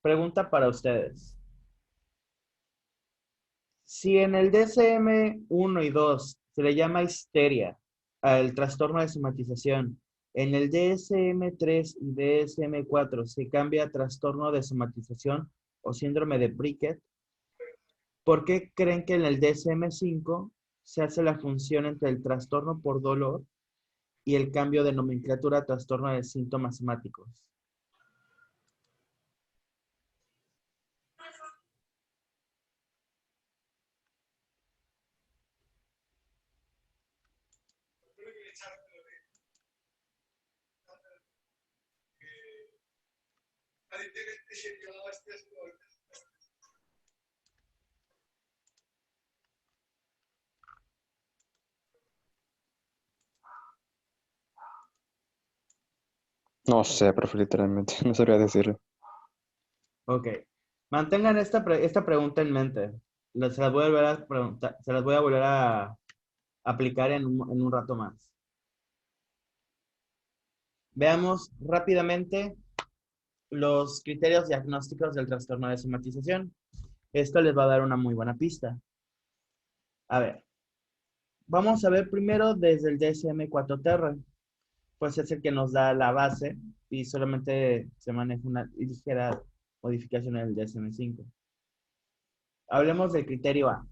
Pregunta para ustedes. Si en el DSM-1 y 2 se le llama histeria al trastorno de somatización, en el DSM-3 y DSM-4 se cambia a trastorno de somatización o síndrome de Briquet, ¿por qué creen que en el DSM-5 se hace la función entre el trastorno por dolor y el cambio de nomenclatura a trastorno de síntomas somáticos? No sé, profe, literalmente, no sabría decirlo. Ok. Mantengan esta pregunta en mente. Se las voy a volver a preguntar, se las voy a volver a aplicar en un rato más. Veamos rápidamente los criterios diagnósticos del trastorno de somatización. Esto les va a dar una muy buena pista. A ver, vamos a ver primero desde el DSM-4TR, pues es el que nos da la base y solamente se maneja una ligera modificación en el DSM-5. Hablemos del criterio A.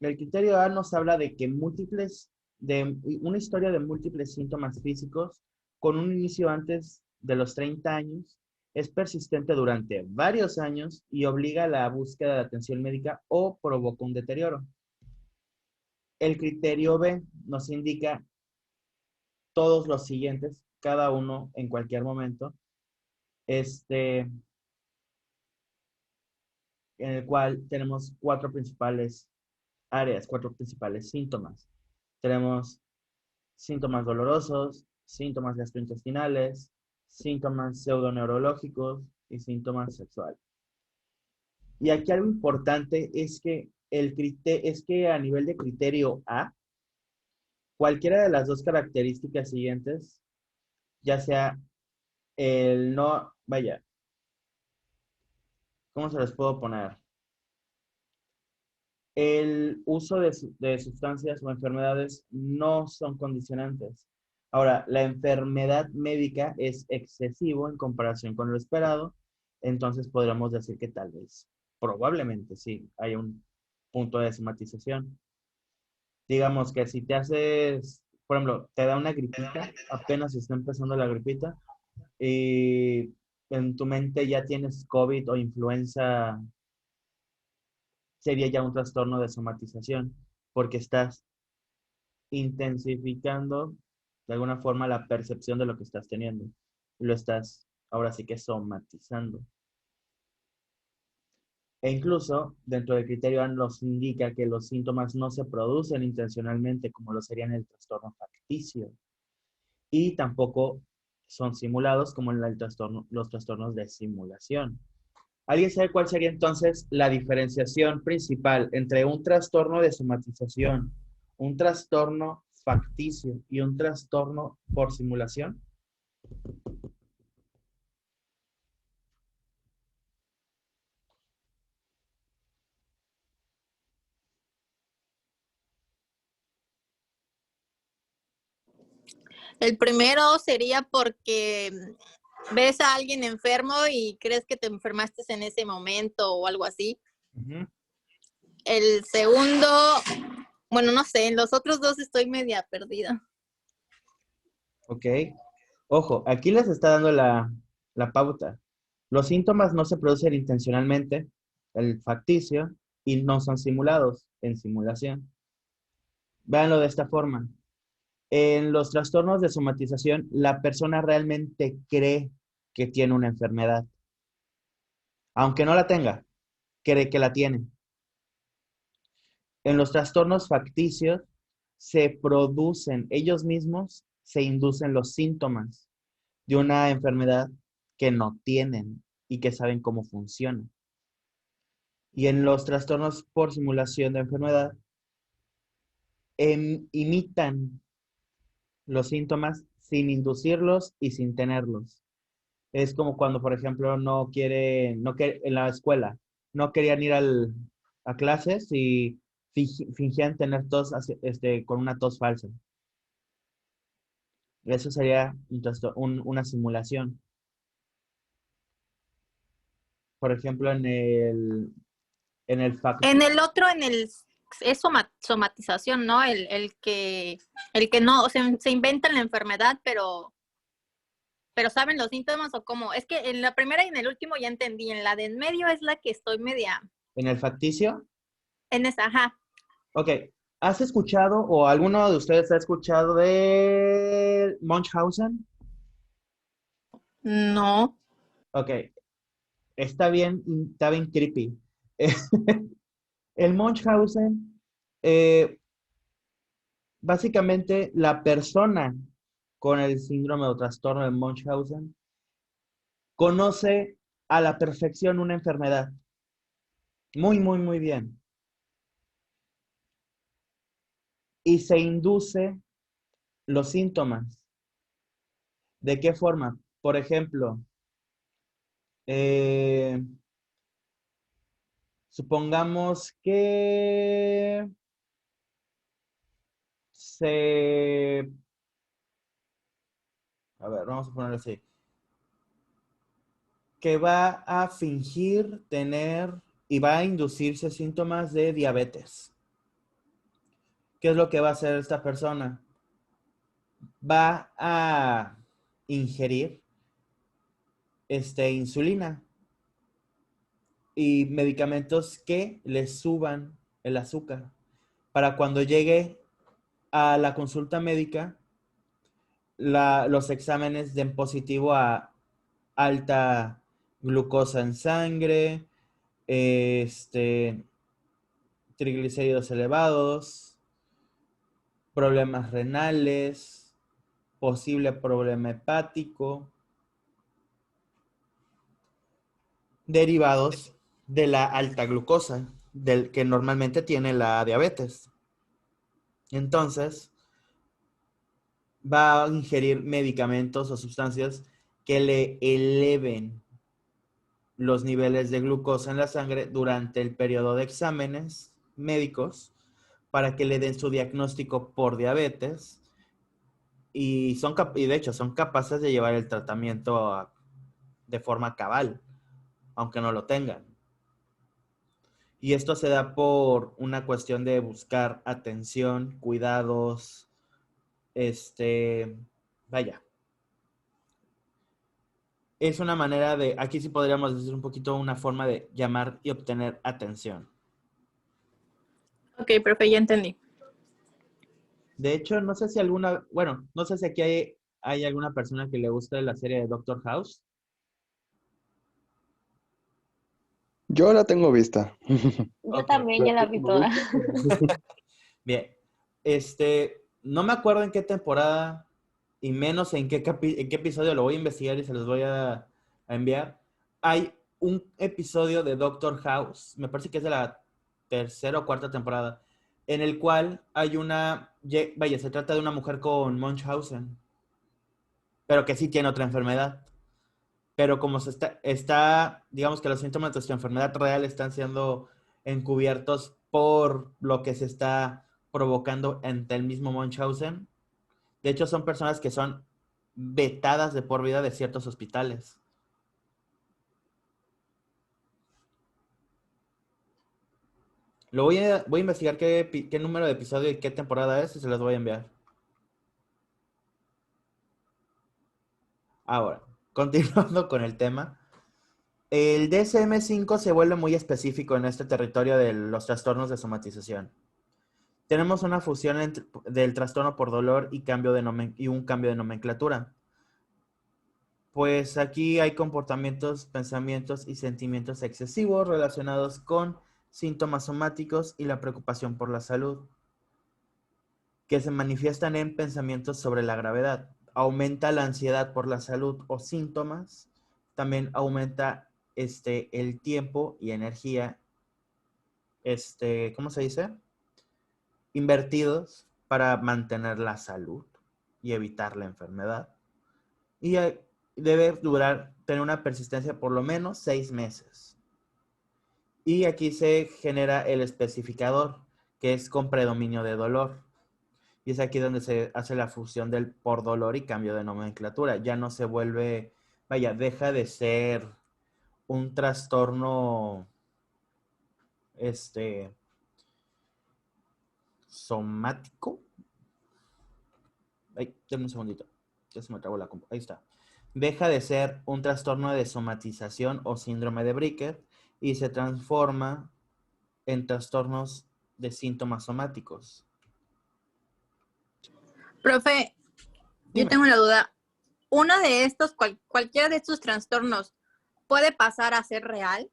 El criterio A nos habla de que de una historia de múltiples síntomas físicos con un inicio antes de los 30 años es persistente durante varios años y obliga a la búsqueda de atención médica o provoca un deterioro. El criterio B nos indica todos los siguientes, cada uno en cualquier momento, en el cual tenemos cuatro principales áreas, cuatro principales síntomas. Tenemos síntomas dolorosos, síntomas gastrointestinales, síntomas pseudoneurológicos y síntomas sexuales. Y aquí algo importante es que a nivel de criterio A, cualquiera de las dos características siguientes, ya sea el no, vaya, ¿cómo se les puedo poner? El uso de sustancias o enfermedades no son condicionantes. Ahora, la enfermedad médica es excesivo en comparación con lo esperado, entonces podríamos decir que tal vez, probablemente sí, hay un punto de somatización. Digamos que si te haces, por ejemplo, te da una gripita, apenas está empezando la gripita, y en tu mente ya tienes COVID o influenza, sería ya un trastorno de somatización, porque estás intensificando de alguna forma la percepción de lo que estás teniendo. Lo estás ahora sí que somatizando. E incluso dentro del criterio A nos indica que los síntomas no se producen intencionalmente como lo sería en el trastorno facticio y tampoco son simulados como en los trastornos de simulación. ¿Alguien sabe cuál sería entonces la diferenciación principal entre un trastorno de somatización, un trastorno facticio y un trastorno por simulación? El primero sería porque ves a alguien enfermo y crees que te enfermaste en ese momento o algo así. Uh-huh. El segundo, bueno, no sé, en los otros dos estoy media perdida. Ok. Ojo, aquí les está dando la pauta. Los síntomas no se producen intencionalmente, el facticio, y no son simulados en simulación. Véanlo de esta forma. En los trastornos de somatización, la persona realmente cree que tiene una enfermedad. Aunque no la tenga, cree que la tiene. En los trastornos facticios, se producen ellos mismos, se inducen los síntomas de una enfermedad que no tienen y que saben cómo funciona. Y en los trastornos por simulación de enfermedad, imitan los síntomas sin inducirlos y sin tenerlos. Es como cuando, por ejemplo, en la escuela, no querían ir a clases y fingían tener tos con una tos falsa. Eso sería una simulación. Por ejemplo, en el fact, En el otro, es somatización, ¿no? El que no, o sea, se inventa la enfermedad, pero saben los síntomas o cómo. Es que en la primera y en el último ya entendí. En la de en medio es la que estoy media. en el facticio. En esa, ajá. Ok, ¿has escuchado o alguno de ustedes ha escuchado de Munchausen? No. Ok, está bien creepy. El Munchausen, eh, básicamente la persona con el síndrome o trastorno de Munchausen conoce a la perfección una enfermedad. Muy, muy, muy bien. Y se induce los síntomas. ¿De qué forma? Por ejemplo, eh, supongamos que se... A ver, vamos a ponerlo así. Que va a fingir tener y va a inducirse síntomas de diabetes. ¿Qué es lo que va a hacer esta persona? Va a ingerir insulina y medicamentos que le suban el azúcar para cuando llegue a la consulta médica, los exámenes den positivo a alta glucosa en sangre, triglicéridos elevados, problemas renales, posible problema hepático, derivados de la alta glucosa, del que normalmente tiene la diabetes. Entonces, va a ingerir medicamentos o sustancias que le eleven los niveles de glucosa en la sangre durante el periodo de exámenes médicos para que le den su diagnóstico por diabetes y de hecho son capaces de llevar el tratamiento de forma cabal, aunque no lo tengan. Y esto se da por una cuestión de buscar atención, cuidados, vaya. Es una manera aquí sí podríamos decir un poquito una forma de llamar y obtener atención. Ok, perfecto, ya entendí. De hecho, no sé si no sé si aquí hay alguna persona que le guste la serie de Doctor House. Yo la tengo vista. Yo Ok, también la ya la vi tengo toda. vista. Bien, no me acuerdo en qué temporada y menos en qué episodio lo voy a investigar y se los voy a enviar. Hay un episodio de Doctor House, me parece que es de la tercera o cuarta temporada, en el cual vaya, se trata de una mujer con Munchausen, pero que sí tiene otra enfermedad. Pero como digamos que los síntomas de su enfermedad real están siendo encubiertos por lo que se está provocando ante el mismo Munchausen. De hecho, son personas que son vetadas de por vida de ciertos hospitales. Voy a investigar qué número de episodio y qué temporada es y se los voy a enviar. Ahora, continuando con el tema. El DSM-5 se vuelve muy específico en este territorio de los trastornos de somatización. Tenemos una fusión del trastorno por dolor y un cambio de nomenclatura. Pues aquí hay comportamientos, pensamientos y sentimientos excesivos relacionados con síntomas somáticos y la preocupación por la salud, que se manifiestan en pensamientos sobre la gravedad. Aumenta la ansiedad por la salud o síntomas. También aumenta el tiempo y energía, ¿cómo se dice? Invertidos para mantener la salud y evitar la enfermedad. Y debe durar tener una persistencia por lo menos 6 meses. Y aquí se genera el especificador, que es con predominio de dolor. Y es aquí donde se hace la fusión del por dolor y cambio de nomenclatura. Ya no se vuelve, vaya, deja de ser un trastorno, somático. Ay, denme un segundito. Ya se me trabó la compu. Ahí está. Deja de ser un trastorno de somatización o síndrome de Bricker y se transforma en trastornos de síntomas somáticos. Profe, yo Dime. tengo una duda. ¿Uno de estos, cualquiera de estos trastornos puede pasar a ser real?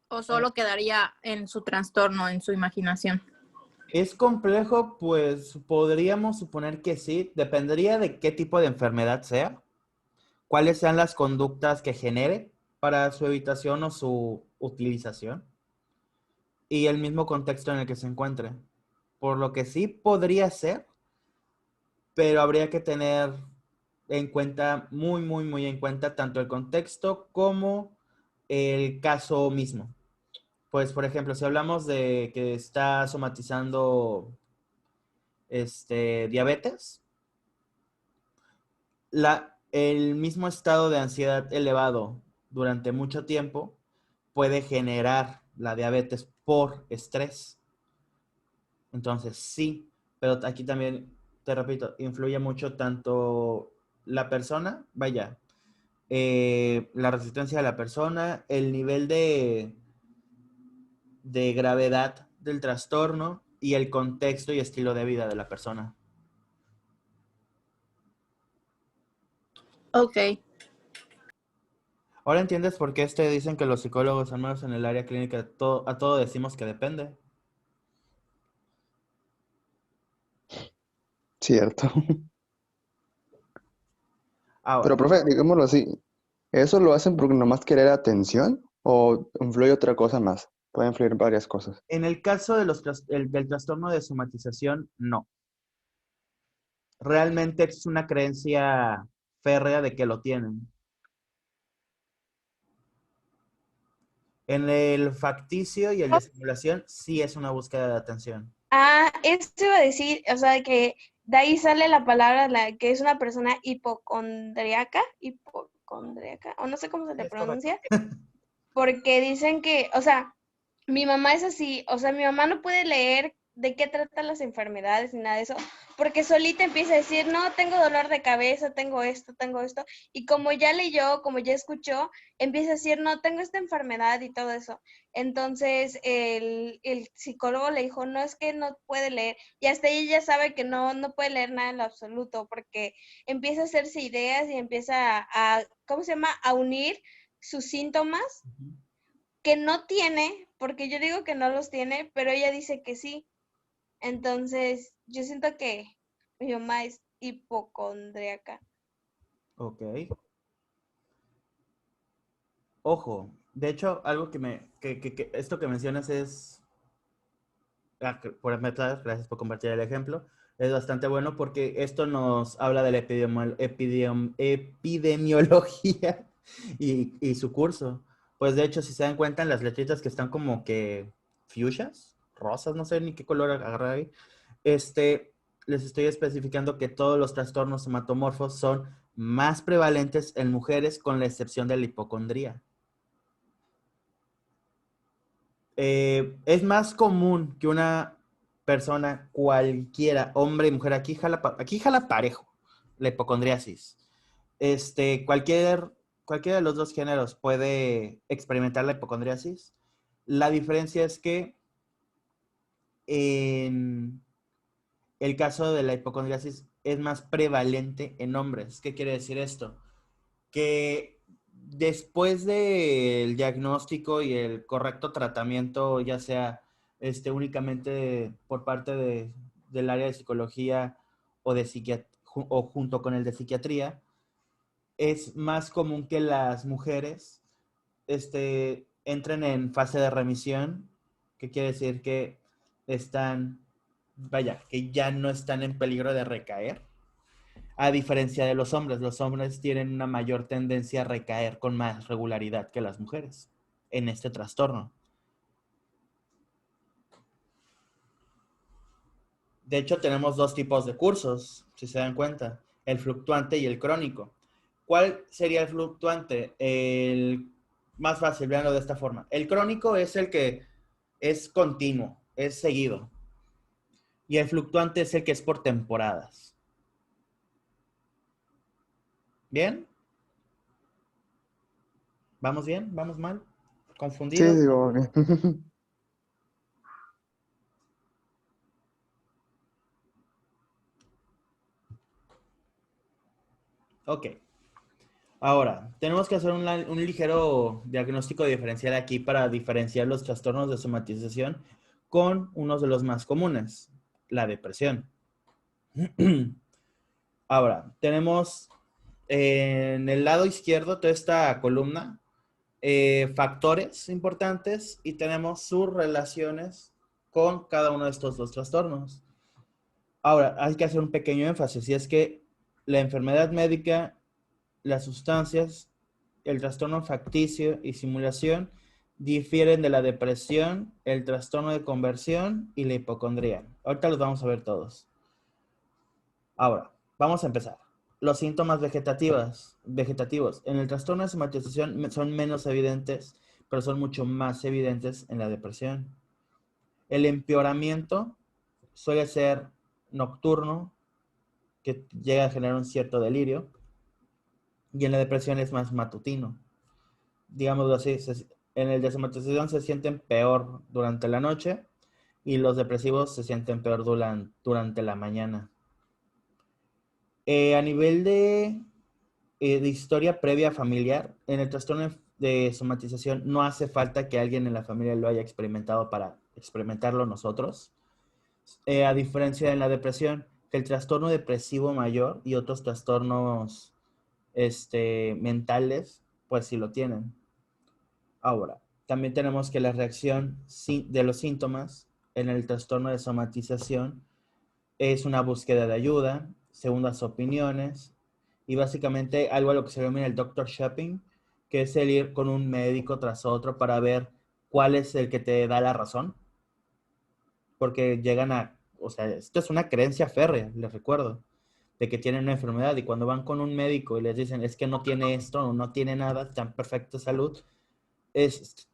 ¿O solo quedaría en su trastorno, en su imaginación? Es complejo, pues podríamos suponer que sí. Dependería de qué tipo de enfermedad sea, cuáles sean las conductas que genere para su evitación o su utilización y el mismo contexto en el que se encuentre. Por lo que sí podría ser, pero habría que tener en cuenta, muy, muy, muy en cuenta, tanto el contexto como el caso mismo. Pues, por ejemplo, si hablamos de que está somatizando diabetes, el mismo estado de ansiedad elevado durante mucho tiempo puede generar la diabetes por estrés. Entonces, sí, pero aquí también, te repito, influye mucho tanto la persona, vaya, la resistencia de la persona, el nivel de gravedad del trastorno y el contexto y estilo de vida de la persona. Ok. Ahora entiendes por qué dicen que los psicólogos, al menos en el área clínica, a todo decimos que depende. Cierto. Pero, Ahora, profe, digámoslo así, ¿eso lo hacen porque nomás querer atención o influye otra cosa más? Puede influir varias cosas. en el caso de del trastorno de somatización, no. Realmente es una creencia férrea de que lo tienen. En el facticio y el de simulación, sí es una búsqueda de atención. Ah, eso iba a decir, o sea, que de ahí sale la palabra, que es una persona hipocondríaca, o no sé cómo se Sí, le es correcto. pronuncia, porque dicen que, o sea, mi mamá es así, o sea, mi mamá no puede leer de qué tratan las enfermedades ni nada de eso, porque solita empieza a decir, no, tengo dolor de cabeza, tengo esto, y como ya leyó, como ya escuchó, empieza a decir, no, tengo esta enfermedad y todo eso. Entonces, el psicólogo le dijo, no, es que no puede leer, y hasta ella ya sabe que no puede leer nada en lo absoluto, porque empieza a hacerse ideas y empieza ¿cómo se llama?, a unir sus síntomas Ujú. que no tiene, porque yo digo que no los tiene, pero ella dice que sí. Entonces, yo siento que mi mamá es hipocondríaca. Ok. Ojo, de hecho, algo esto que mencionas es, por metas, gracias por compartir el ejemplo, es bastante bueno porque esto nos habla de la epidemiología y su curso. Pues de hecho, si se dan cuenta en las letritas que están como que fuchsias, rosas, no sé ni qué color agarrar ahí, les estoy especificando que todos los trastornos somatomorfos son más prevalentes en mujeres con la excepción de la hipocondría. Es más común que una persona cualquiera, hombre y mujer, aquí jala parejo, la hipocondriasis. Cualquiera de los dos géneros puede experimentar la hipocondriasis. La diferencia es que en el caso de la hipocondriasis es más prevalente en hombres. ¿Qué quiere decir esto? Que después del diagnóstico y el correcto tratamiento, ya sea únicamente por parte del área de psicología o, o junto con el de psiquiatría, es más común que las mujeres entren en fase de remisión, que quiere decir que que ya no están en peligro de recaer A diferencia de los hombres tienen una mayor tendencia a recaer con más regularidad que las mujeres en este trastorno. De hecho, tenemos dos tipos de cursos, si se dan cuenta, el fluctuante y el crónico. ¿Cuál sería el fluctuante? El más fácil, veanlo de esta forma. El crónico es el que es continuo, es seguido. Y el fluctuante es el que es por temporadas. ¿Bien? ¿Vamos bien? ¿Vamos mal? Sí, ¿Confundidos? digo, bien. Ok. Ahora, tenemos que hacer un ligero diagnóstico diferencial aquí para diferenciar los trastornos de somatización con uno de los más comunes, la depresión. Ahora, tenemos en el lado izquierdo toda esta columna, factores importantes y tenemos sus relaciones con cada uno de estos dos trastornos. Ahora, hay que hacer un pequeño énfasis y es que la enfermedad médica, las sustancias, el trastorno facticio y simulación difieren de la depresión, el trastorno de conversión y la hipocondría. Ahorita los vamos a ver todos. Ahora, vamos a empezar. Los síntomas vegetativos. En el trastorno de somatización son menos evidentes, pero son mucho más evidentes en la depresión. El empeoramiento suele ser nocturno, que llega a generar un cierto delirio, y en la depresión es más matutino. Digámoslo así, en el de somatización se sienten peor durante la noche y los depresivos se sienten peor durante la mañana. A nivel de historia previa familiar, en el trastorno de somatización no hace falta que alguien en la familia lo haya experimentado para experimentarlo nosotros. A diferencia de la depresión, que el trastorno depresivo mayor y otros trastornos mentales, pues sí lo tienen. Ahora, también tenemos que la reacción de los síntomas en el trastorno de somatización es una búsqueda de ayuda, segundas opiniones y básicamente algo a lo que se denomina el doctor shopping, que es el ir con un médico tras otro para ver cuál es el que te da la razón, porque llegan o sea, esto es una creencia férrea, les recuerdo, de que tienen una enfermedad y cuando van con un médico y les dicen es que no tiene esto o no tiene nada, está en perfecta salud, es,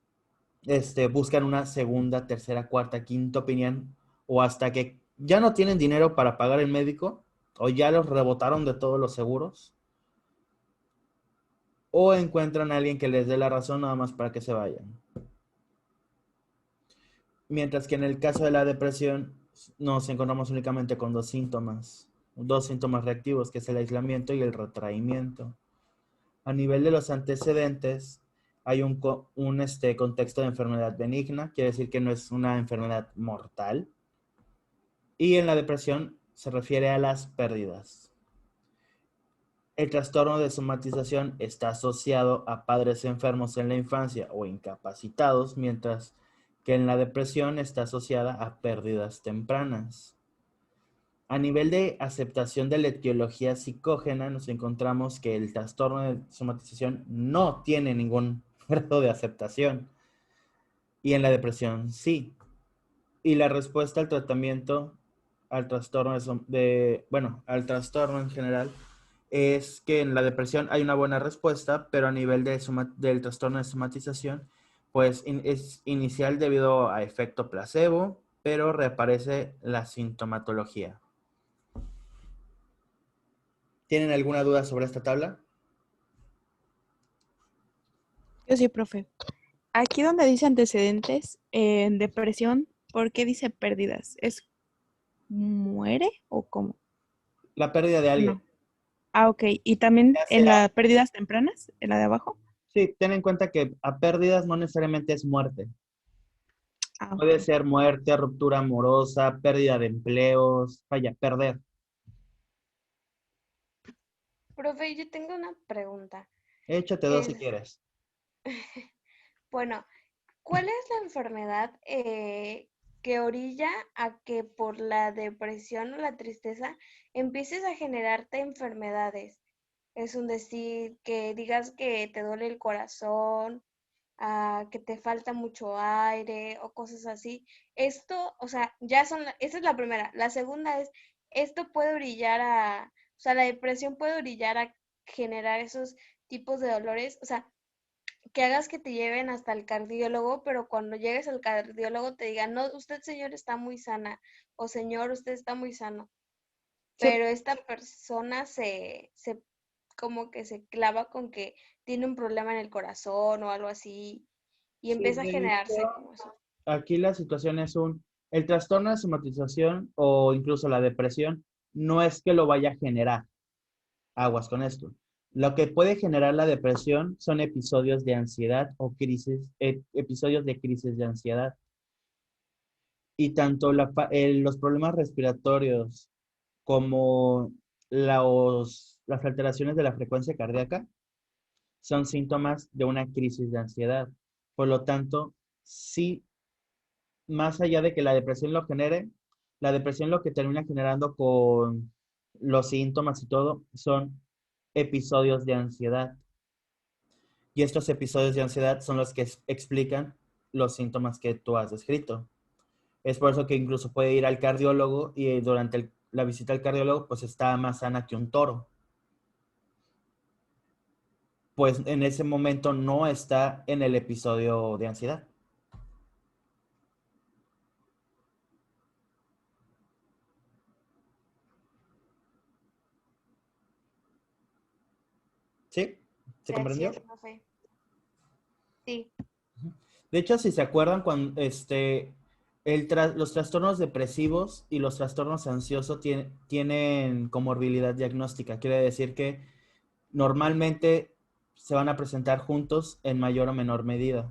buscan una segunda, tercera, cuarta, quinta opinión o hasta que ya no tienen dinero para pagar el médico o ya los rebotaron de todos los seguros o encuentran a alguien que les dé la razón nada más para que se vayan. Mientras que en el caso de la depresión nos encontramos únicamente con dos síntomas reactivos, que es el aislamiento y el retraimiento. A nivel de los antecedentes, hay un contexto de enfermedad benigna, quiere decir que no es una enfermedad mortal. Y en la depresión se refiere a las pérdidas. El trastorno de somatización está asociado a padres enfermos en la infancia o incapacitados, mientras que en la depresión está asociada a pérdidas tempranas. A nivel de aceptación de la etiología psicógena, nos encontramos que el trastorno de somatización no tiene ningún grado de aceptación y en la depresión sí. Y la respuesta al tratamiento, al trastorno al trastorno en general, es que en la depresión hay una buena respuesta, pero a nivel del trastorno de somatización, pues es inicial debido a efecto placebo, pero reaparece la sintomatología. ¿Tienen alguna duda sobre esta tabla? Yo sí, profe. Aquí donde dice antecedentes, en depresión, ¿por qué dice pérdidas? ¿Es muere o cómo? La pérdida de alguien. No. Ah, ok. ¿Y también Ya en sea, las pérdidas tempranas, en la de abajo? sí, ten en cuenta que a pérdidas no necesariamente es muerte. Ah, Puede ok. ser muerte, ruptura amorosa, pérdida de empleos, vaya, perder. Profe, yo tengo una pregunta. Échate dos si Es, quieres. bueno, ¿cuál es la enfermedad que orilla a que por la depresión o la tristeza empieces a generarte enfermedades. Es un decir, que digas que te duele el corazón, que te falta mucho aire o cosas así. Esto, o sea, esa es la primera. La segunda es, esto puede orillar o sea, la depresión puede orillar a generar esos tipos de dolores, o sea, que hagas que te lleven hasta el cardiólogo, pero cuando llegues al cardiólogo te digan, no, usted señor está muy sana, o señor, usted está muy sano, Sí, pero esta persona se como que se clava con que tiene un problema en el corazón o algo así, y sí, empieza a de generarse hecho, como eso. aquí la situación es el trastorno de somatización o incluso la depresión no es que lo vaya a generar, aguas con esto. Lo que puede generar la depresión son episodios de ansiedad o episodios de crisis de ansiedad. Y tanto los problemas respiratorios como las alteraciones de la frecuencia cardíaca son síntomas de una crisis de ansiedad. Por lo tanto, sí, más allá de que la depresión lo genere, la depresión lo que termina generando con los síntomas y todo son episodios de ansiedad. Y estos episodios de ansiedad son los que explican los síntomas que tú has descrito. Es por eso que incluso puede ir al cardiólogo y durante la visita al cardiólogo pues está más sana que un toro. Pues en ese momento no está en el episodio de ansiedad. ¿Sí? ¿Se comprendió? Gracias, profe. Sí, De hecho, si se acuerdan, cuando los trastornos depresivos y los trastornos ansiosos tienen comorbilidad diagnóstica. Quiere decir que normalmente se van a presentar juntos en mayor o menor medida.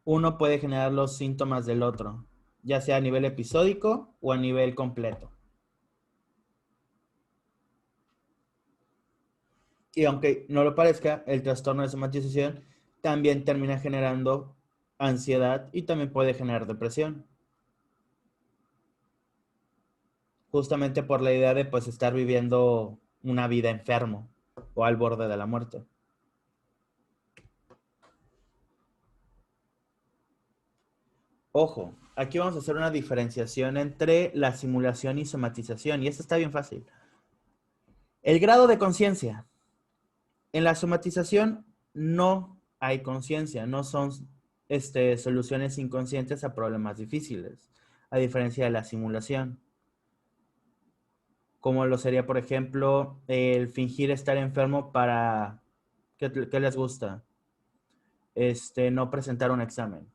Uno puede generar los síntomas del otro, ya sea a nivel episódico o a nivel completo. Y aunque no lo parezca, el trastorno de somatización también termina generando ansiedad y también puede generar depresión. Justamente por la idea de pues estar viviendo una vida enfermo o al borde de la muerte. Ojo, aquí vamos a hacer una diferenciación entre la simulación y somatización, y esto está bien fácil. El grado de conciencia. En la somatización no hay conciencia, no son soluciones inconscientes a problemas difíciles, a diferencia de la simulación. Como lo sería, por ejemplo, el fingir estar enfermo para... ¿Qué les gusta? No presentar un examen.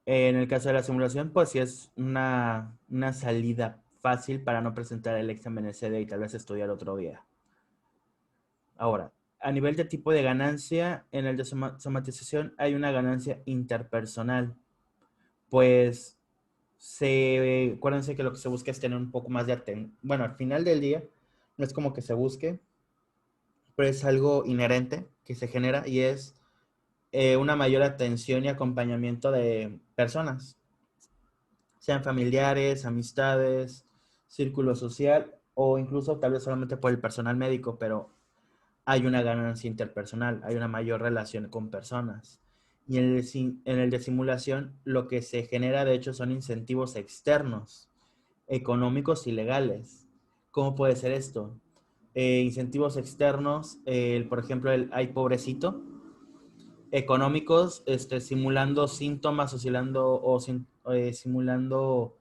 En el caso de la simulación, pues sí es una salida fácil para no presentar el examen ese día y tal vez estudiar otro día. Ahora, a nivel de tipo de ganancia, en el de somatización hay una ganancia interpersonal. Pues acuérdense que lo que se busca es tener un poco más de atención. Bueno, al final del día, no es como que se busque, pero es algo inherente que se genera y es una mayor atención y acompañamiento de personas, sean familiares, amistades, círculo social o incluso tal vez solamente por el personal médico, pero hay una ganancia interpersonal, hay una mayor relación con personas. Y en el de simulación, lo que se genera, de hecho, son incentivos externos, económicos y legales. ¿Cómo puede ser esto? Incentivos externos, por ejemplo, el ay pobrecito, económicos, simulando síntomas simulando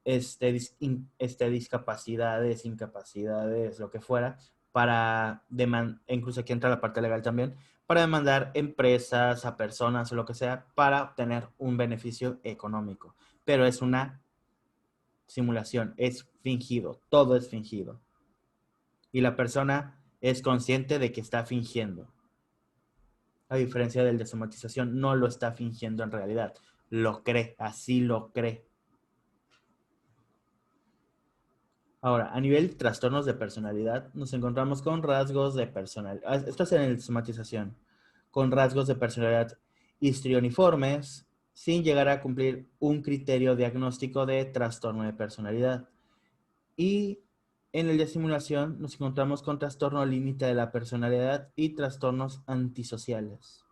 discapacidades, incapacidades, lo que fuera, para demandar, incluso aquí entra la parte legal también, para demandar empresas, a personas o lo que sea, para obtener un beneficio económico. Pero es una simulación, es fingido, todo es fingido. Y la persona es consciente de que está fingiendo. A diferencia del de somatización, no lo está fingiendo en realidad, lo cree, así lo cree. Ahora, a nivel de trastornos de personalidad, nos encontramos con rasgos de personalidad. Esto es en el somatización, con rasgos de personalidad histrioniformes, sin llegar a cumplir un criterio diagnóstico de trastorno de personalidad. Y en el de simulación nos encontramos con trastorno límite de la personalidad y trastornos antisociales.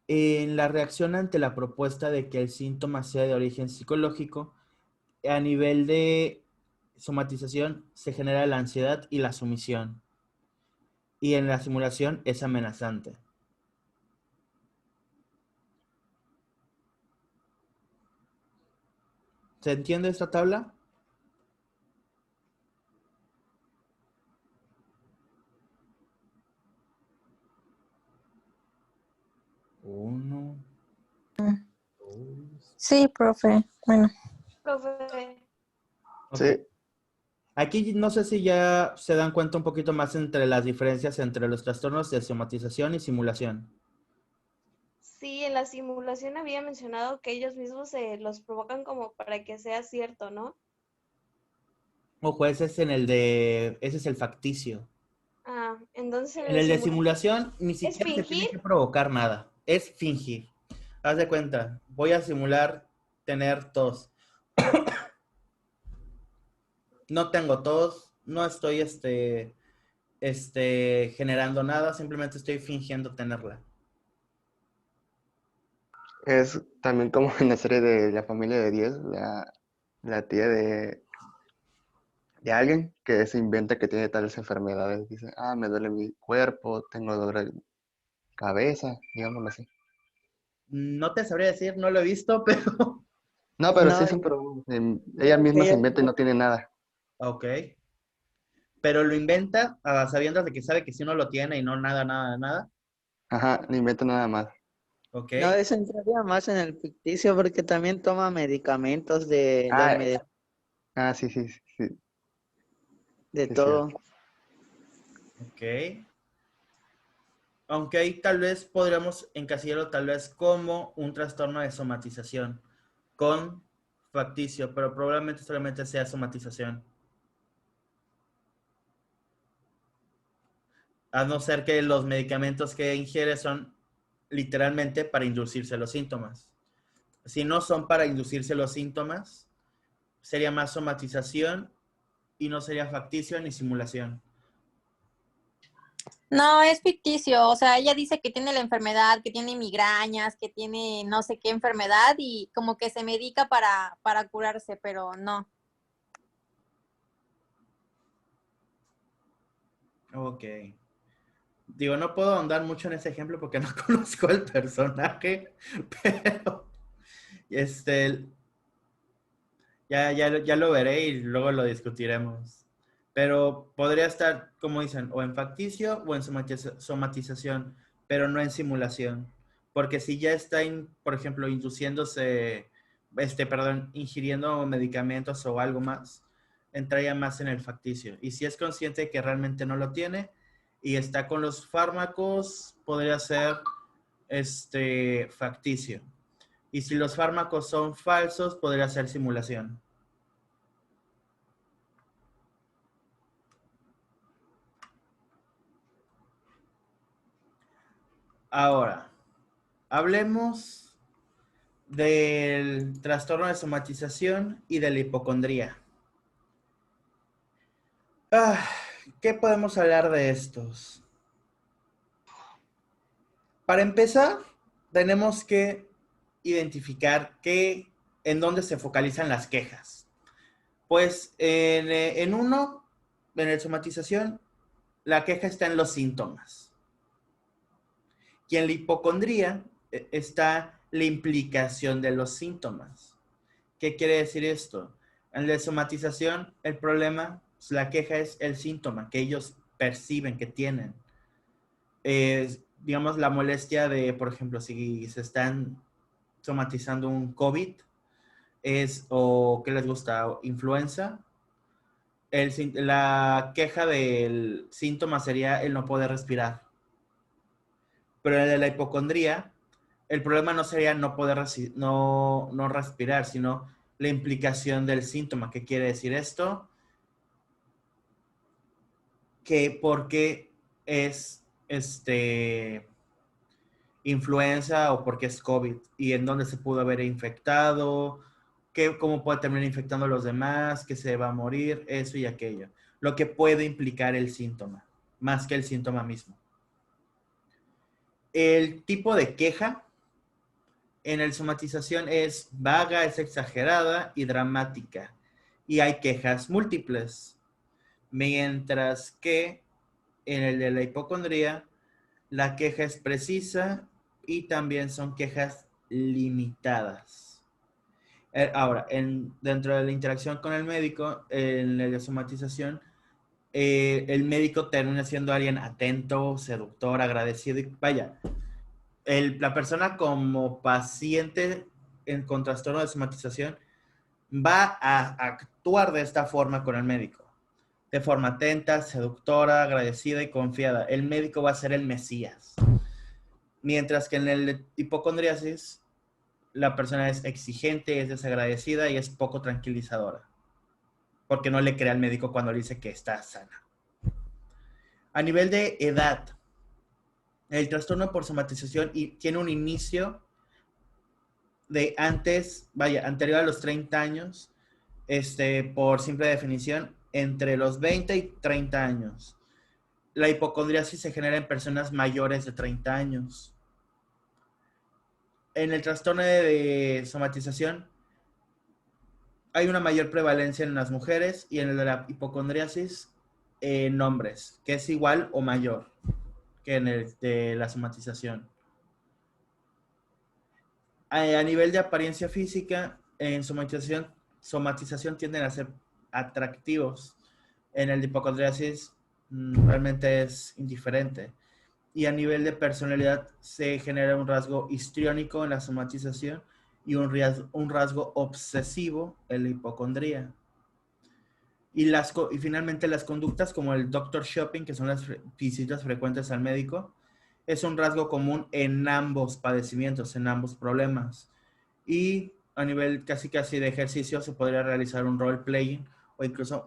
En la reacción ante la propuesta de que el síntoma sea de origen psicológico, a nivel de somatización se genera la ansiedad y la sumisión. Y en la simulación es amenazante. ¿Se entiende esta tabla? Uno, dos. Sí, profe. Bueno, Profe, Ok. Sí, Aquí no sé si ya se dan cuenta un poquito más entre las diferencias entre los trastornos de somatización y simulación. sí, en la simulación había mencionado que ellos mismos se los provocan como para que sea cierto, ¿no? Ojo, ese es ese es el facticio. Ah, entonces en En la el de simulación simulación ni es siquiera se tiene fingir. que provocar nada, es fingir. Haz de cuenta, voy a simular tener tos. No tengo tos, no estoy generando nada, simplemente estoy fingiendo tenerla. es también como en la serie de La Familia de 10, la tía de alguien que se inventa que tiene tales enfermedades. Dice, me duele mi cuerpo, tengo dolor de cabeza, digámoslo así. No te sabría decir, no lo he visto, pero... No, pero sí No, es un problema. Ella que misma se ella, inventa y no tiene nada. Ok. Pero lo inventa a sabiendas de que sabe que si uno lo tiene y no nada, nada, nada. Ajá, no inventa nada más. Ok. no, eso entraría más en el ficticio porque también toma medicamentos Ah, sí, sí, sí, sí, sí, de es cierto. todo. Ok. Aunque ahí tal vez podríamos encasillarlo tal vez como un trastorno de somatización con facticio, pero probablemente solamente sea somatización. A no ser que los medicamentos que ingiere son literalmente para inducirse los síntomas. Si no son para inducirse los síntomas, sería más somatización y no sería facticio ni simulación. no, es ficticio. O sea, ella dice que tiene la enfermedad, que tiene migrañas, que tiene no sé qué enfermedad y como que se medica para curarse, pero no. Ok. Digo, no puedo ahondar mucho en ese ejemplo porque no conozco el personaje, pero este, ya lo veré y luego lo discutiremos. Pero podría estar, como dicen, o en facticio o en somatización, pero no en simulación. Porque si ya está, por ejemplo, induciéndose, perdón, ingiriendo medicamentos o algo más, entraría más en el facticio. Y si es consciente de que realmente no lo tiene y está con los fármacos, podría ser facticio. Y si los fármacos son falsos, podría ser simulación. Ahora, hablemos del trastorno de somatización y de la hipocondría. Ah, ¿qué podemos hablar de estos? Para empezar, tenemos que identificar en dónde se focalizan las quejas. Pues en la somatización, la queja está en los síntomas. Y en la hipocondría está la implicación de los síntomas. ¿Qué quiere decir esto? En la somatización, el problema, la queja es el síntoma que ellos perciben que tienen. Digamos, la molestia de, por ejemplo, si se están somatizando un COVID, o ¿qué les gusta? Influenza. La queja del síntoma sería el no poder respirar. Pero en la hipocondría, el problema no sería no poder no respirar, sino la implicación del síntoma. ¿Qué quiere decir esto? Que porque es influenza o porque es COVID y en dónde se pudo haber infectado, cómo puede terminar infectando a los demás, que se va a morir, eso y aquello. Lo que puede implicar el síntoma, más que el síntoma mismo. El tipo de queja en el somatización es vaga, es exagerada y dramática. Y hay quejas múltiples. Mientras que en el de la hipocondría, la queja es precisa y también son quejas limitadas. Ahora, dentro de la interacción con el médico, en la somatización, el médico termina siendo alguien atento, seductor, agradecido. Y vaya, la persona como paciente con trastorno de somatización va a actuar de esta forma con el médico. De forma atenta, seductora, agradecida y confiada. El médico va a ser el Mesías. Mientras que en el hipocondriasis, la persona es exigente, es desagradecida y es poco tranquilizadora. Porque no le cree al médico cuando le dice que está sana. A nivel de edad, el trastorno por somatización tiene un inicio de anterior a los 30 años, por simple definición, entre los 20 y 30 años. La hipocondriasis se genera en personas mayores de 30 años. En el trastorno de somatización hay una mayor prevalencia en las mujeres y en el de la hipocondriasis en hombres, que es igual o mayor que en el de la somatización. A nivel de apariencia física, en somatización tienden a ser atractivos. En el de hipocondriasis realmente es indiferente. Y a nivel de personalidad se genera un rasgo histriónico en la somatización y un rasgo obsesivo en la hipocondría. Y finalmente las conductas como el doctor shopping, que son las visitas frecuentes al médico, es un rasgo común en ambos padecimientos, en ambos problemas. Y a nivel casi de ejercicio se podría realizar un role-playing o incluso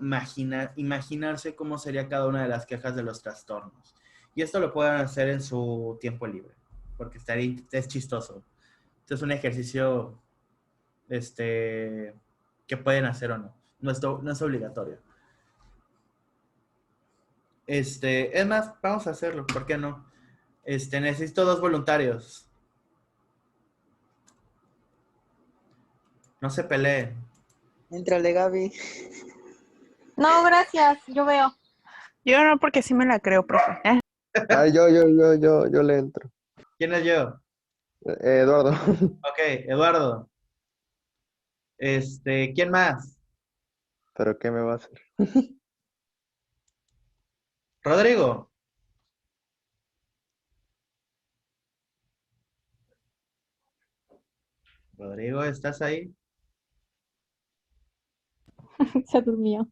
imaginarse cómo sería cada una de las quejas de los trastornos. Y esto lo pueden hacer en su tiempo libre, porque es chistoso. Esto es un ejercicio que pueden hacer o no. No es obligatorio. Es más, vamos a hacerlo, ¿por qué no? Necesito 2 voluntarios. No se peleen. Entrale, Gaby. No, gracias, yo veo. Yo no, porque sí me la creo, profe. Ay, yo le entro. ¿Quién es yo? Eduardo. Ok, Eduardo. ¿Quién más? ¿Pero qué me va a hacer? Rodrigo. Rodrigo, ¿estás ahí? Se durmió.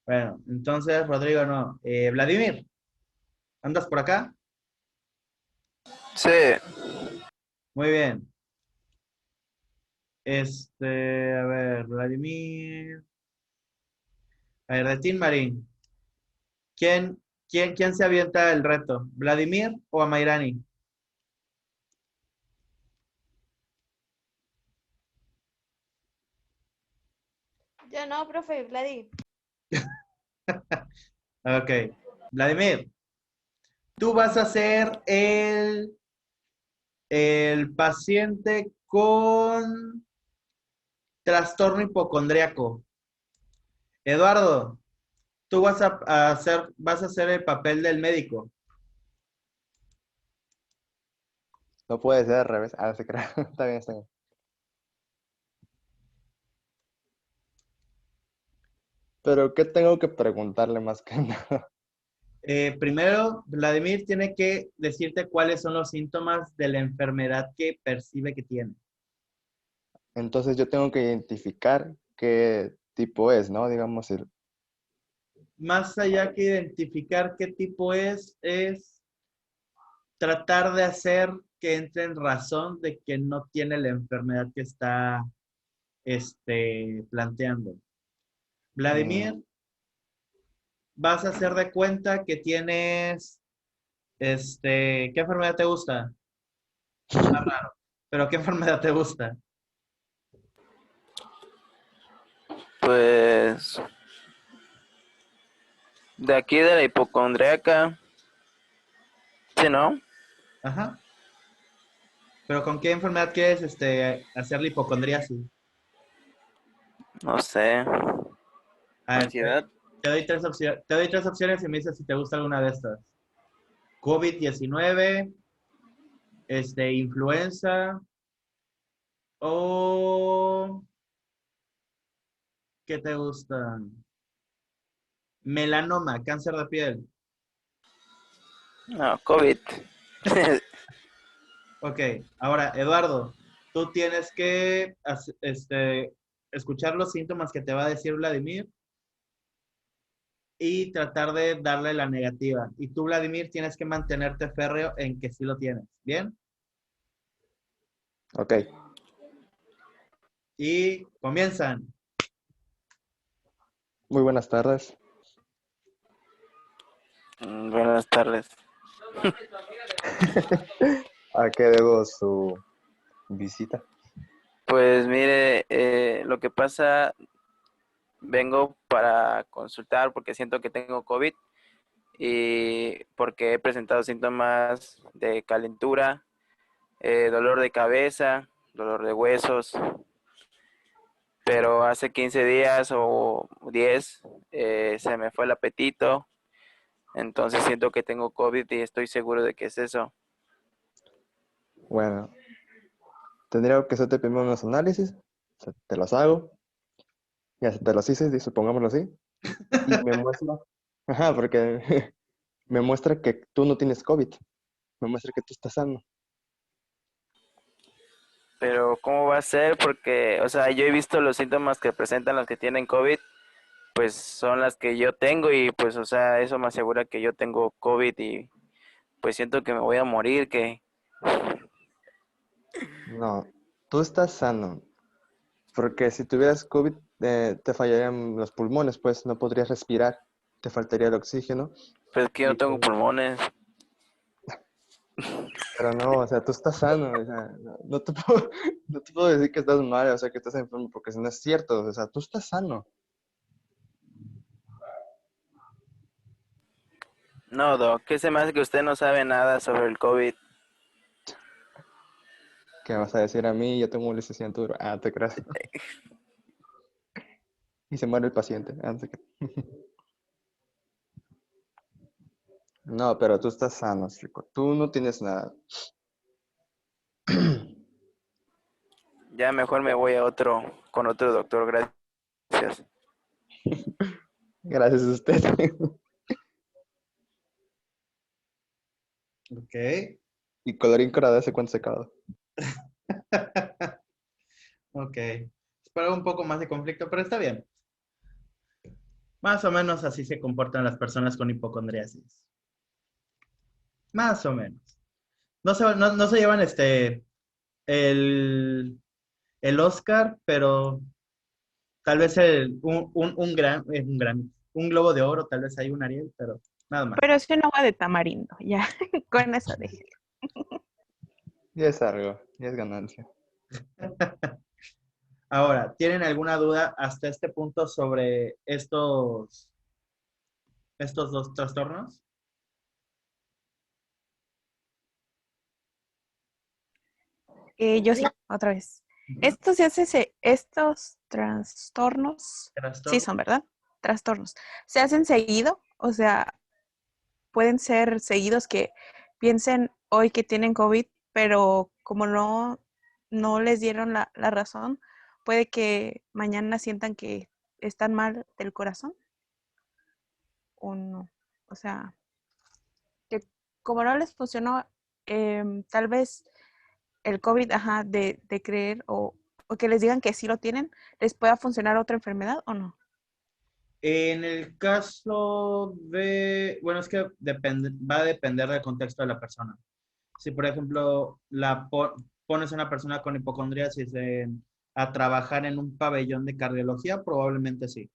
Bueno, entonces Rodrigo no. Vladimir, ¿andas por acá? Sí, Muy bien. A ver, Vladimir. A ver, de Tin Marín. ¿Quién se avienta el reto? ¿Vladimir o Amairani? Yo no, profe, Vladi. Ok. Vladimir, tú vas a ser el paciente con trastorno hipocondríaco. Eduardo, tú vas a hacer el papel del médico. No puede ser al revés. Ah, se crea. Está bien, está bien. Pero ¿qué tengo que preguntarle más que nada? Primero, Vladimir tiene que decirte cuáles son los síntomas de la enfermedad que percibe que tiene. Entonces yo tengo que identificar qué tipo es, ¿no? Digamos, Más allá que identificar qué tipo es tratar de hacer que entre en razón de que no tiene la enfermedad que está planteando. Vladimir, vas a hacer de cuenta que tienes, ¿qué enfermedad te gusta? Está raro. ¿Pero qué enfermedad te gusta? Pues de aquí de la hipocondríaca, sí, ¿no? Ajá. ¿Pero con qué enfermedad quieres hacer la hipocondriasis? No sé. A ver, Ansiedad. te doy tres opciones y me dices si te gusta alguna de estas. COVID-19, influenza o ¿qué te gusta? Melanoma, cáncer de piel. No, COVID. Ok, ahora, Eduardo, tú tienes que escuchar los síntomas que te va a decir Vladimir y tratar de darle la negativa. Y tú, Vladimir, tienes que mantenerte férreo en que sí lo tienes. ¿Bien? Ok. Y comienzan. Muy buenas tardes. Buenas tardes. ¿A qué debo su visita? Pues mire, lo que pasa, vengo para consultar porque siento que tengo COVID y porque he presentado síntomas de calentura, dolor de cabeza, dolor de huesos, pero hace 15 días o 10 se me fue el apetito, entonces siento que tengo COVID y estoy seguro de que es eso. Bueno, tendría que hacerte primero unos análisis. O sea, te los hago. Ya se te los hice, supongámoslo así. Y me muestra. Ajá, porque me muestra que tú no tienes COVID. Me muestra que tú estás sano. Pero ¿cómo va a ser? Porque, o sea, yo he visto los síntomas que presentan los que tienen COVID, pues son las que yo tengo y pues, o sea, eso me asegura que yo tengo COVID y pues siento que me voy a morir, que No, tú estás sano. Porque si tuvieras COVID, te fallarían los pulmones, pues no podrías respirar. Te faltaría el oxígeno. pues que yo no Y tengo pues, pulmones. pero no, o sea, tú estás sano. O sea, no te puedo, no te puedo decir que estás mal, o sea, que estás enfermo, porque si no es cierto. O sea, tú estás sano. No, Doc, ¿qué se me hace que usted no sabe nada sobre el COVID? ¿Qué vas a decir a mí? Yo tengo licenciatura. Ah, te creas. Y se muere el paciente. Ah, no sé qué. No, pero tú estás sano, chico. Tú no tienes nada. Ya mejor me voy a con otro doctor, gracias. Gracias a usted. Ok. Y colorín colorado, ¿hace cuánto se acaba? Ok. Espero un poco más de conflicto, pero está bien. Más o menos así se comportan las personas con hipocondriasis. Más o menos. No se llevan el, el Oscar, pero tal vez un Grammy, un Globo de Oro, tal vez hay un Ariel, pero nada más. Pero es un agua de tamarindo, ya, con eso déjelo. Ya es algo, ya es ganancia. Ahora, ¿tienen alguna duda hasta este punto sobre estos dos trastornos? Yo sí, otra vez. Ujú. Estos trastornos, sí ¿Trastorno? son, ¿verdad? Trastornos. ¿Se hacen seguido? O sea, pueden ser seguidos que piensen hoy que tienen COVID, pero como no les dieron la razón, puede que mañana sientan que están mal del corazón o no. O sea, que como no les funcionó, tal vez el COVID, ajá, de creer o que les digan que sí lo tienen, les pueda funcionar otra enfermedad o no. En el caso bueno, es que va a depender del contexto de la persona. Si, por ejemplo, pones a una persona con hipocondriasis a trabajar en un pabellón de cardiología, probablemente sí.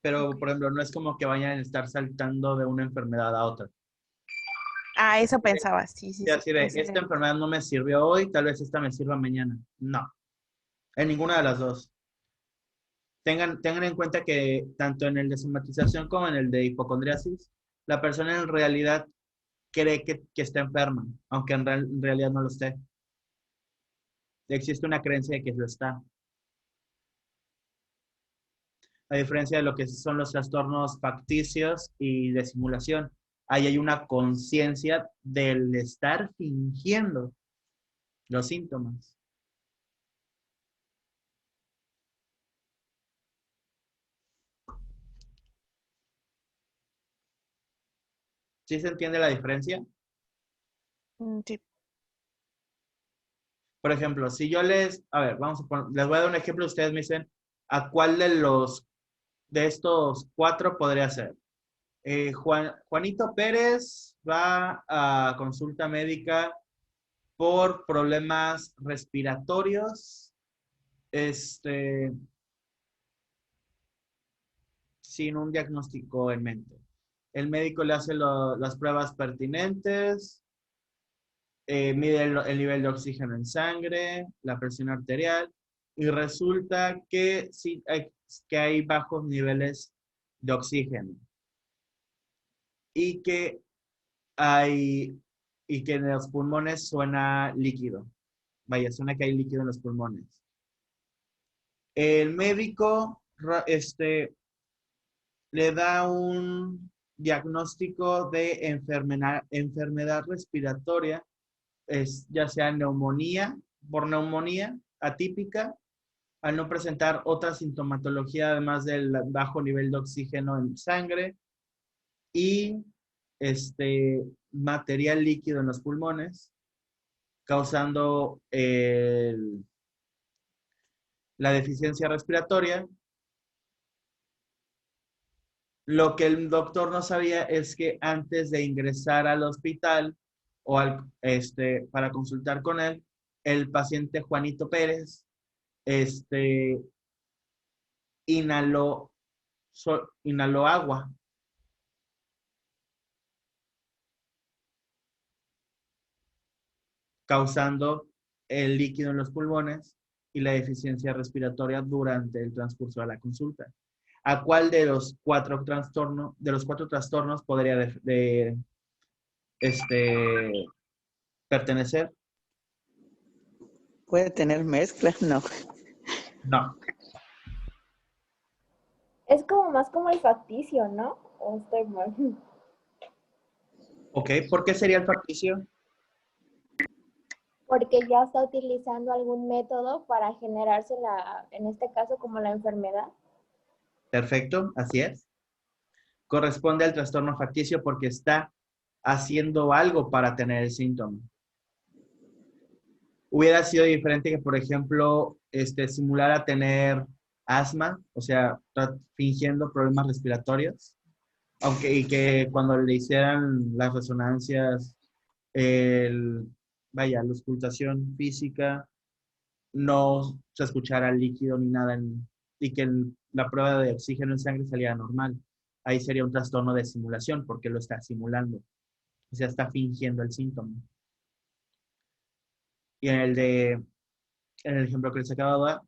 Pero, por ejemplo, no es como que vayan a estar saltando de una enfermedad a otra. Ah, eso pensaba, sí, sí, Y sí. así de, ese esta era. enfermedad no me sirvió hoy, tal vez esta me sirva mañana. No, en ninguna de las dos. Tengan en cuenta que tanto en el de somatización como en el de hipocondriasis, la persona en realidad cree que está enferma, aunque en realidad no lo esté. Existe una creencia de que lo está. A diferencia de lo que son los trastornos facticios y de simulación, ahí hay una conciencia del estar fingiendo los síntomas. ¿Sí se entiende la diferencia? Sí. Por ejemplo, si yo a ver, les voy a dar un ejemplo, ustedes me dicen a cuál de estos cuatro podría ser. Juanito Pérez va a consulta médica por problemas respiratorios, sin un diagnóstico en mente. El médico le hace las pruebas pertinentes, mide el nivel de oxígeno en sangre, la presión arterial, y resulta que sí que hay bajos niveles de oxígeno y que hay y que en los pulmones suena líquido. Vaya, suena que hay líquido en los pulmones. El médico le da un diagnóstico de enfermedad respiratoria, ya sea neumonía, por neumonía atípica, al no presentar otra sintomatología además del bajo nivel de oxígeno en sangre y material líquido en los pulmones, causando la deficiencia respiratoria. Lo que el doctor no sabía es que antes de ingresar al hospital o para consultar con él, el paciente Juanito Pérez este, inhaló, inhaló agua, causando el líquido en los pulmones y la deficiencia respiratoria durante el transcurso de la consulta. ¿A cuál de los cuatro trastornos podría pertenecer? ¿Puede tener mezcla? No. No. Es como más como el facticio, ¿no? ¿O estoy mal? Ok, ¿por qué sería el facticio? Porque ya está utilizando algún método para generarse en este caso, como la enfermedad. Perfecto, así es. Corresponde al trastorno facticio porque está haciendo algo para tener el síntoma. Hubiera sido diferente que, por ejemplo, simulara tener asma, o sea, fingiendo problemas respiratorios, y que cuando le hicieran las resonancias, la auscultación física, no se escuchara líquido ni nada, y que la prueba de oxígeno en sangre saliera normal. Ahí sería un trastorno de simulación porque lo está simulando, o sea, está fingiendo el síntoma. Y en el ejemplo que les acabo de dar,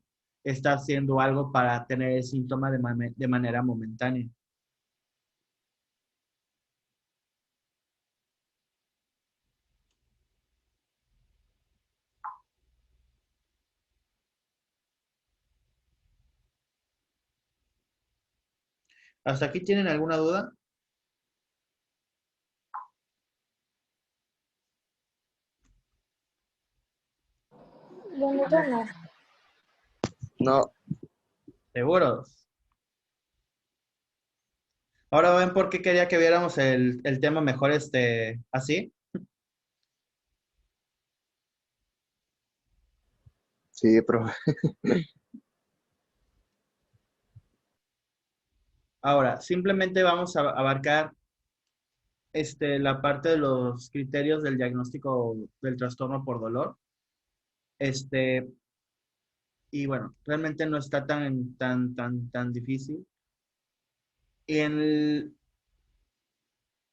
está haciendo algo para tener el síntoma de manera momentánea. ¿Hasta aquí tienen alguna duda? Bueno, yo no. No, ¿Seguros? Ahora ven por qué quería que viéramos el tema mejor así. sí, pero Ahora, simplemente vamos a abarcar la parte de los criterios del diagnóstico del trastorno por dolor. Este, y bueno, realmente no está tan difícil. Y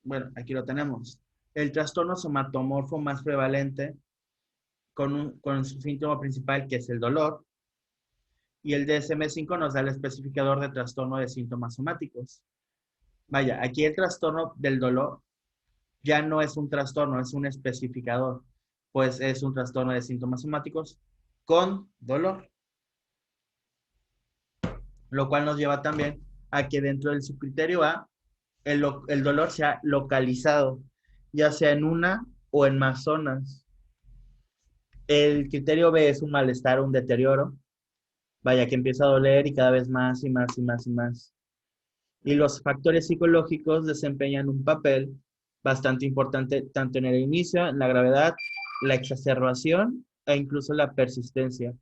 bueno, aquí lo tenemos. El trastorno somatomorfo más prevalente con su síntoma principal, que es el dolor, y el DSM-5 nos da el especificador de trastorno de síntomas somáticos. Vaya, aquí el trastorno del dolor ya no es un trastorno, es un especificador, pues es un trastorno de síntomas somáticos con dolor, lo cual nos lleva también a que dentro del subcriterio A el dolor sea localizado, ya sea en una o en más zonas. El criterio B es un malestar, un deterioro, vaya que empieza a doler y cada vez más y más y más y más. Y los factores psicológicos desempeñan un papel bastante importante tanto en el inicio, en la gravedad, la exacerbación e incluso la persistencia,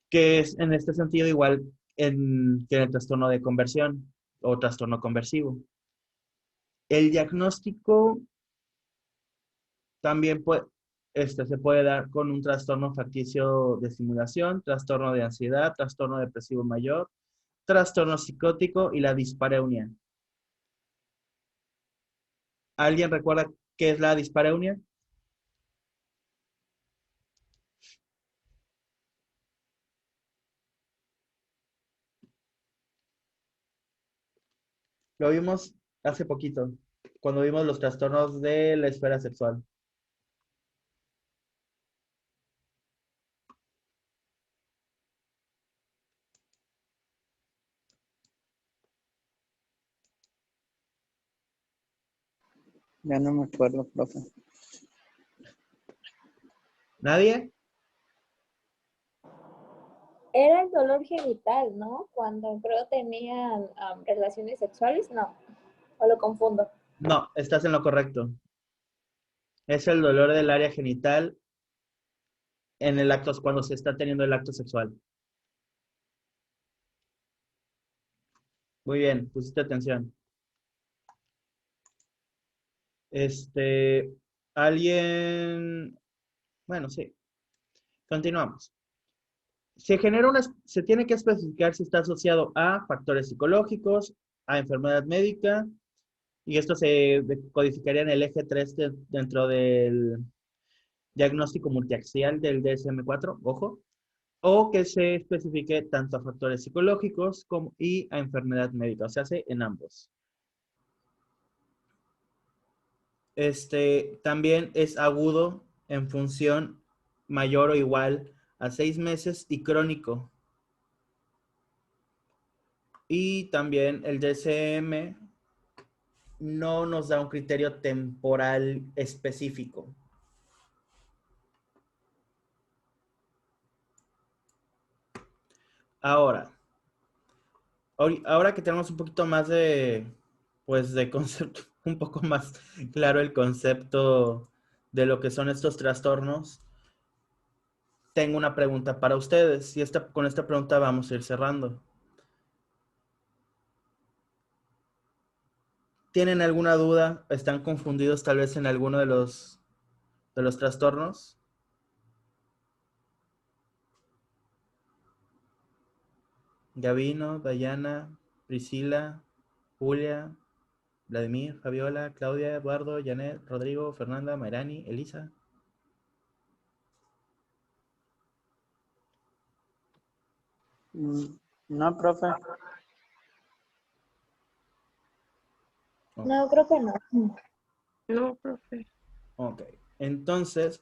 que es en este sentido igual que en el trastorno de conversión o trastorno conversivo. El diagnóstico también se puede dar con un trastorno facticio de estimulación, trastorno de ansiedad, trastorno depresivo mayor, trastorno psicótico y la dispareunia. ¿Alguien recuerda qué es la dispareunia? Lo vimos hace poquito, cuando vimos los trastornos de la esfera sexual. Ya no me acuerdo, profe. ¿Nadie? Era el dolor genital, ¿no? Cuando creo tenían relaciones sexuales, no. O lo confundo. No, estás en lo correcto. Es el dolor del área genital en el acto, cuando se está teniendo el acto sexual. Muy bien, pusiste atención. Alguien, bueno, sí. Continuamos. Se tiene que especificar si está asociado a factores psicológicos, a enfermedad médica, y esto se codificaría en el eje 3 dentro del diagnóstico multiaxial del DSM-4, ojo, o que se especifique tanto a factores psicológicos y a enfermedad médica, o sea, se hace en ambos. También es agudo en función mayor o igual a 6 meses y crónico. Y también el DSM no nos da un criterio temporal específico. Ahora que tenemos un poquito más de concepto, un poco más claro el concepto de lo que son estos trastornos, tengo una pregunta para ustedes y con esta pregunta vamos a ir cerrando. ¿Tienen alguna duda? ¿Están confundidos tal vez en alguno de los trastornos? Gabino, Dayana, Priscila, Julia, Vladimir, Fabiola, Claudia, Eduardo, Janet, Rodrigo, Fernanda, Mayrani, Elisa. No, profe. No, creo que no. No, profe. Ok, entonces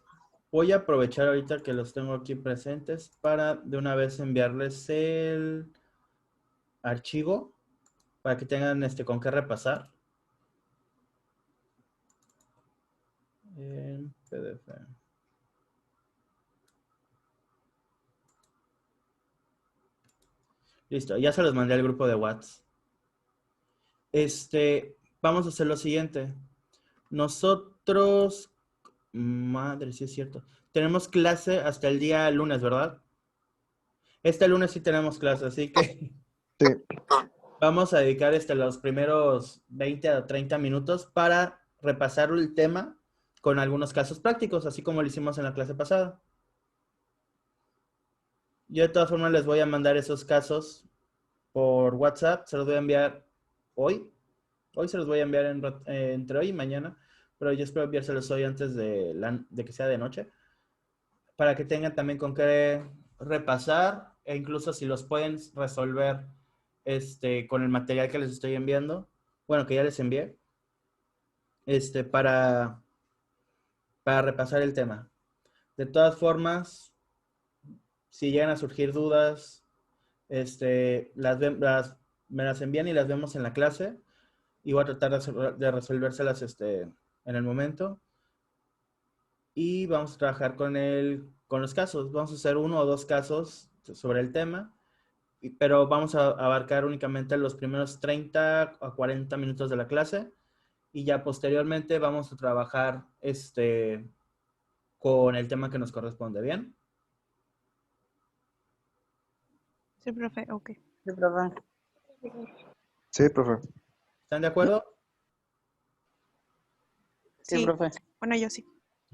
voy a aprovechar ahorita que los tengo aquí presentes para de una vez enviarles el archivo para que tengan con qué repasar. En PDF. Listo, ya se los mandé al grupo de WhatsApp. Vamos a hacer lo siguiente. Nosotros, madre, sí es cierto. Tenemos clase hasta el día lunes, ¿verdad? Este lunes sí tenemos clase, así que Sí. vamos a dedicar los primeros 20 a 30 minutos para repasar el tema con algunos casos prácticos, así como lo hicimos en la clase pasada. Yo de todas formas les voy a mandar esos casos por WhatsApp, se los voy a enviar hoy. Hoy se los voy a enviar entre hoy y mañana pero yo espero enviárselos hoy antes de que sea de noche, para que tengan también con qué repasar, e incluso si los pueden resolver con el material que les estoy enviando, bueno, que ya les envié, para repasar el tema. De todas formas, si llegan a surgir dudas, me las envían y las vemos en la clase, y voy a tratar de resolvérselas en el momento. Y vamos a trabajar con los casos. Vamos a hacer 1 o 2 casos sobre el tema, pero vamos a abarcar únicamente los primeros 30 a 40 minutos de la clase, y ya posteriormente vamos a trabajar con el tema que nos corresponde. ¿Bien? Sí, profe, ok. Sí, profe. Sí, profe. ¿Están de acuerdo? Sí, Sí, profe. bueno, yo sí.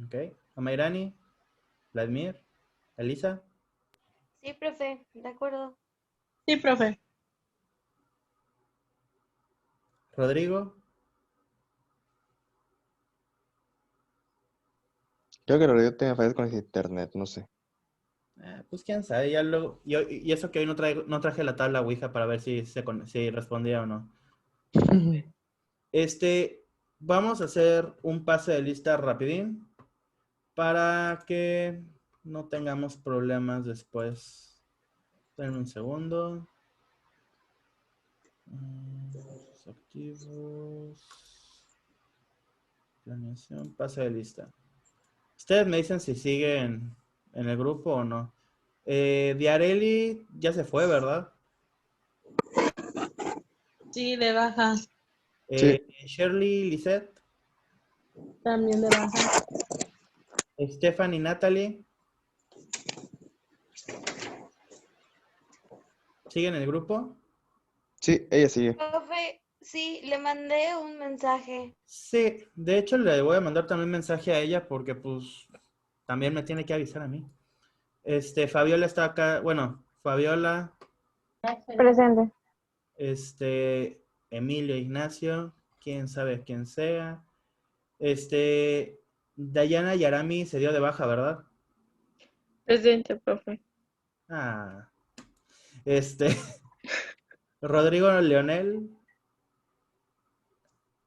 Ok. Amairani, Vladimir, Elisa. Sí, profe, de acuerdo. Sí, profe. Rodrigo. Creo que Rodrigo tiene fallas con el internet, no sé. Pues quién sabe, ya luego, y eso que hoy no traje la tabla Ouija para ver si respondía o no. Vamos a hacer un pase de lista rapidín para que no tengamos problemas después. Denme un segundo. Activos. Planeación, pase de lista. Ustedes me dicen si siguen en el grupo o no. Diareli ya se fue, ¿verdad? Sí, de baja. Sí. Shirley, Lisette, También de baja. Stephanie, Natalie. ¿Siguen en el grupo? Sí, ella sigue. Profe, sí, le mandé un mensaje. Sí, de hecho le voy a mandar también mensaje a ella porque pues también me tiene que avisar a mí. Fabiola está acá, bueno, Fabiola, Presente. Emilio, Ignacio, quién sabe quién sea. Dayana Yarami se dio de baja, ¿verdad? Presente, profe. Ah. Rodrigo Leonel.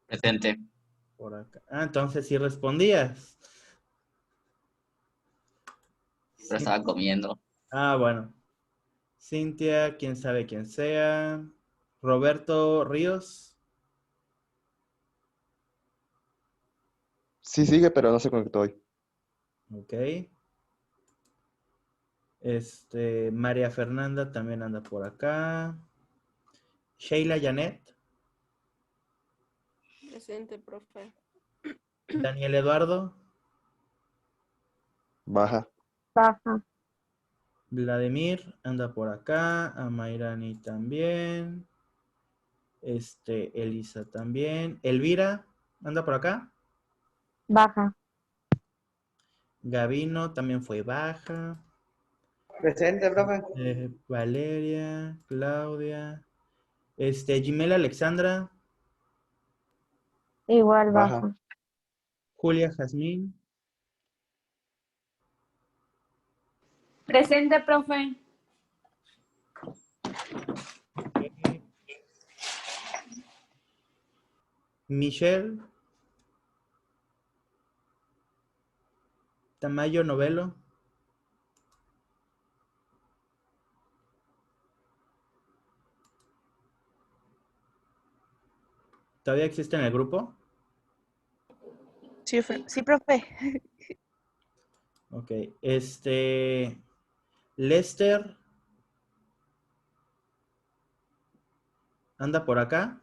Presente. Por acá. Ah, entonces sí respondías. Pero estaba comiendo. Ah, bueno. Cintia, quién sabe quién sea. Roberto Ríos. Sí sigue, pero no se conectó hoy. Ok. María Fernanda también anda por acá. Sheila Janet. Presente, profe. Daniel Eduardo. Baja. Baja. Vladimir anda por acá. Amairani también. Elisa también. Elvira anda por acá. Baja. Gavino también fue baja. Presente, profe. Valeria, Claudia. Gimela Alexandra. Igual Baja. baja. Julia Jazmín. Presente, profe. Michelle. Tamayo Novelo. ¿Todavía existe en el grupo? Sí, sí, profe. Ok. Lester. ¿Anda por acá?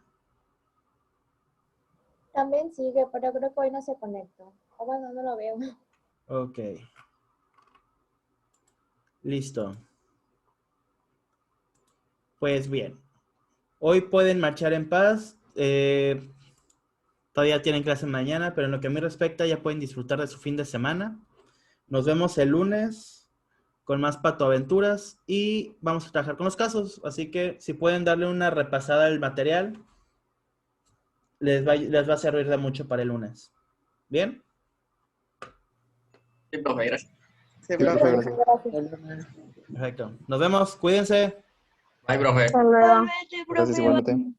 También sigue, pero creo que hoy no se conectó. O bueno, no lo veo. Ok. Listo. Pues bien. Hoy pueden marchar en paz. Todavía tienen clase mañana, pero en lo que a mí respecta ya pueden disfrutar de su fin de semana. Nos vemos el lunes con más patoaventuras y vamos a trabajar con los casos. Así que si pueden darle una repasada al material, les va a servir de mucho para el lunes. ¿Bien? Sí, profe, gracias. Sí, Sí, profe. profe, gracias. Gracias. Perfecto. Nos vemos. Cuídense. Bye, profe. Hasta luego. Igualmente, Gracias profe. igualmente.